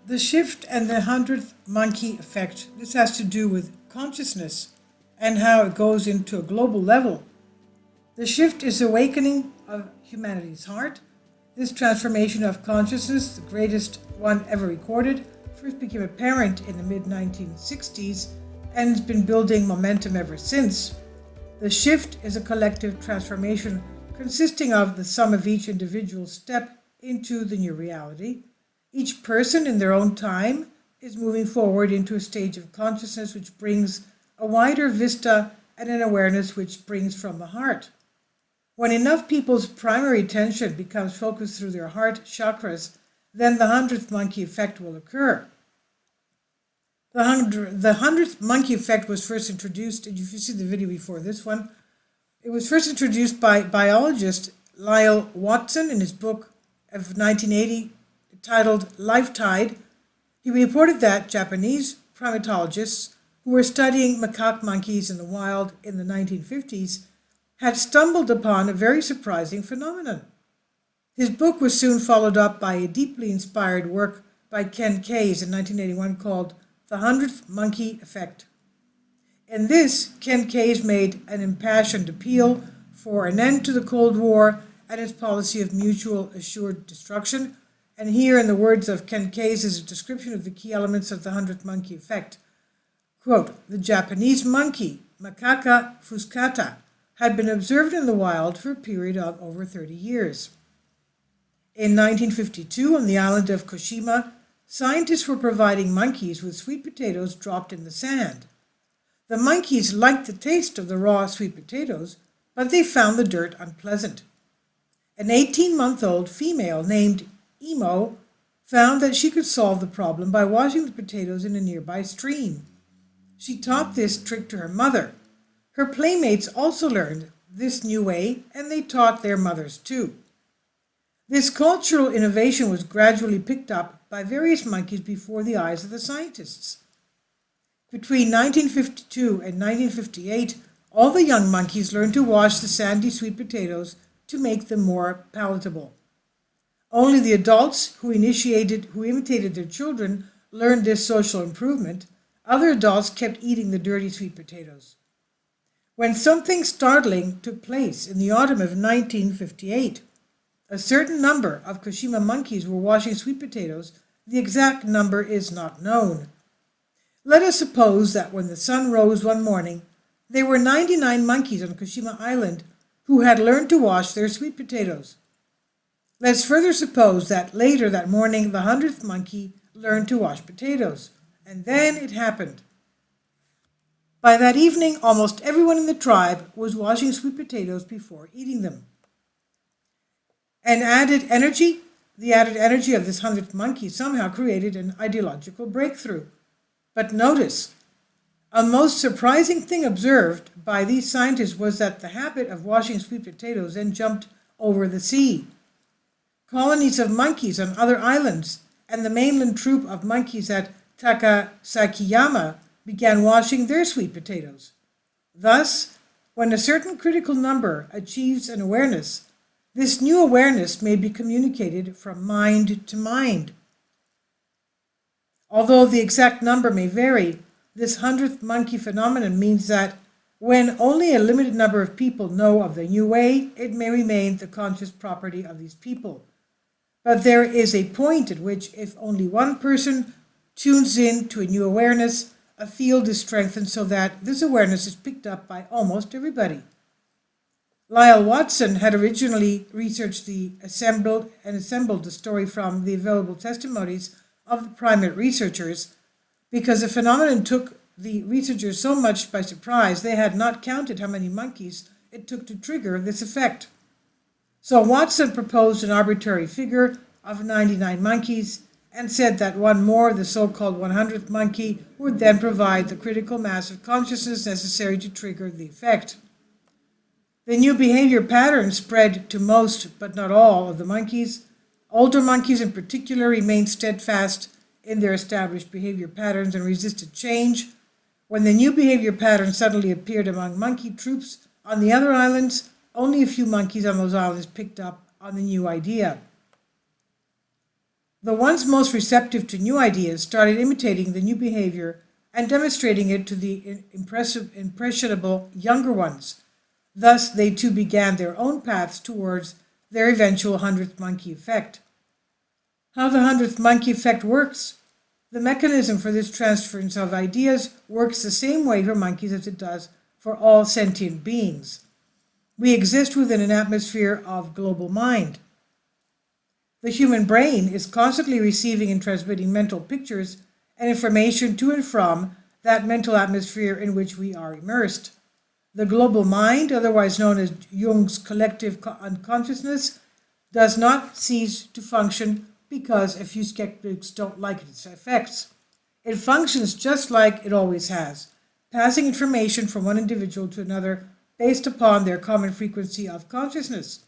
The shift and the hundredth monkey effect. This has to do with consciousness and how it goes into a global level. The shift is awakening of humanity's heart. This transformation of consciousness, the greatest one ever recorded, first became apparent in the mid 1960s and has been building momentum ever since. The shift is a collective transformation consisting of the sum of each individual step into the new reality. Each person in their own time is moving forward into a stage of consciousness which brings a wider vista and an awareness which springs from the heart. When enough people's primary attention becomes focused through their heart chakras, then the hundredth monkey effect will occur. The hundredth monkey effect was first introduced, and if you see the video before this one, it was first introduced by biologist Lyle Watson in his book of 1980 titled Life Tide. He reported that Japanese primatologists who were studying macaque monkeys in the wild in the 1950s had stumbled upon a very surprising phenomenon. His book was soon followed up by a deeply inspired work by Ken Case in 1981 called The Hundredth Monkey Effect. In this, Ken Case made an impassioned appeal for an end to the Cold War and its policy of mutual assured destruction. And here, in the words of Ken Case, is a description of the key elements of the hundredth monkey effect. Quote, the Japanese monkey, Macaca fuscata, had been observed in the wild for a period of over 30 years. In 1952, on the island of Koshima, scientists were providing monkeys with sweet potatoes dropped in the sand. The monkeys liked the taste of the raw sweet potatoes, but they found the dirt unpleasant. An 18-month-old female named Emo found that she could solve the problem by washing the potatoes in a nearby stream. She taught this trick to her mother. Her playmates also learned this new way, and they taught their mothers too. This cultural innovation was gradually picked up by various monkeys before the eyes of the scientists. Between 1952 and 1958, all the young monkeys learned to wash the sandy sweet potatoes to make them more palatable. Only the adults who imitated their children learned this social improvement. Other adults kept eating the dirty sweet potatoes. When something startling took place in the autumn of 1958, a certain number of Koshima monkeys were washing sweet potatoes. The exact number is not known. Let us suppose that when the sun rose one morning, there were 99 monkeys on Koshima Island who had learned to wash their sweet potatoes. Let's further suppose that later that morning the hundredth monkey learned to wash potatoes. And then it happened. By that evening, almost everyone in the tribe was washing sweet potatoes before eating them. The added energy of this hundredth monkey somehow created an ideological breakthrough. But notice, a most surprising thing observed by these scientists was that the habit of washing sweet potatoes then jumped over the sea. Colonies of monkeys on other islands and the mainland troop of monkeys at Takasakiyama began washing their sweet potatoes. Thus, when a certain critical number achieves an awareness, this new awareness may be communicated from mind to mind. Although the exact number may vary, this hundredth monkey phenomenon means that when only a limited number of people know of the new way, it may remain the conscious property of these people. But there is a point at which if only one person tunes in to a new awareness, a field is strengthened so that this awareness is picked up by almost everybody. Lyle Watson had originally researched assembled the story from the available testimonies of the primate researchers because the phenomenon took the researchers so much by surprise they had not counted how many monkeys it took to trigger this effect. So Watson proposed an arbitrary figure of 99 monkeys and said that one more, the so-called 100th monkey, would then provide the critical mass of consciousness necessary to trigger the effect. The new behavior pattern spread to most, but not all, of the monkeys. Older monkeys in particular remained steadfast in their established behavior patterns and resisted change. When the new behavior pattern suddenly appeared among monkey troops on the other islands, only a few monkeys on those islands picked up on the new idea. The ones most receptive to new ideas started imitating the new behavior and demonstrating it to the impressionable younger ones. Thus, they too began their own paths towards their eventual 100th monkey effect. How the 100th monkey effect works? The mechanism for this transference of ideas works the same way for monkeys as it does for all sentient beings. We exist within an atmosphere of global mind. The human brain is constantly receiving and transmitting mental pictures and information to and from that mental atmosphere in which we are immersed. The global mind, otherwise known as Jung's collective unconsciousness, does not cease to function because a few skeptics don't like its effects. It functions just like it always has, passing information from one individual to another based upon their common frequency of consciousness.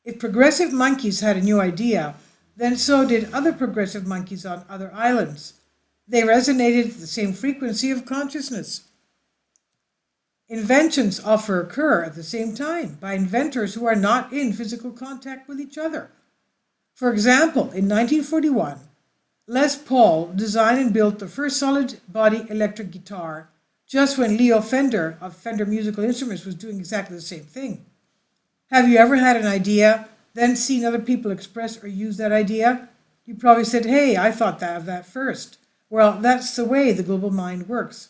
If progressive monkeys had a new idea, then so did other progressive monkeys on other islands. They resonated at the same frequency of consciousness. Inventions often occur at the same time by inventors who are not in physical contact with each other. For example, in 1941, Les Paul designed and built the first solid-body electric guitar, just when Leo Fender of Fender Musical Instruments was doing exactly the same thing. Have you ever had an idea, then seen other people express or use that idea? You probably said, hey, I thought of that first. Well, that's the way the global mind works.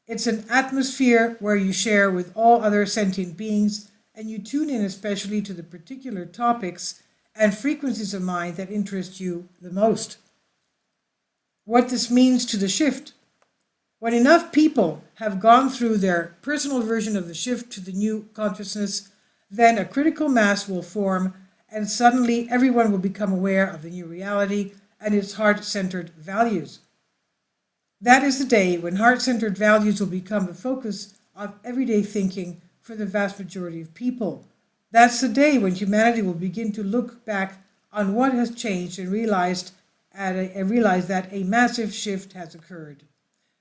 It's an atmosphere where you share with all other sentient beings, and you tune in especially to the particular topics and frequencies of mind that interest you the most. What this means to the shift. When enough people have gone through their personal version of the shift to the new consciousness, then a critical mass will form, and suddenly everyone will become aware of the new reality and its heart-centered values. That is the day when heart-centered values will become the focus of everyday thinking for the vast majority of people. That's the day when humanity will begin to look back on what has changed and realize that a massive shift has occurred.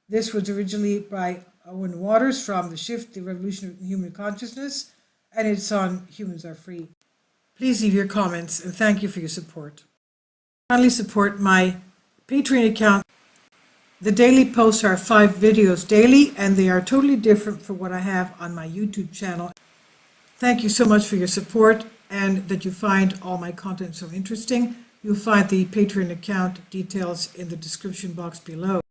This was originally by Owen Waters from The Shift, The Revolution of Human Consciousness, and it's on Humans Are Free. Please leave your comments, and thank you for your support. Kindly support my Patreon account. The daily posts are 5 videos daily, and they are totally different from what I have on my YouTube channel. Thank you so much for your support, and that you find all my content so interesting. You'll find the Patreon account details in the description box below.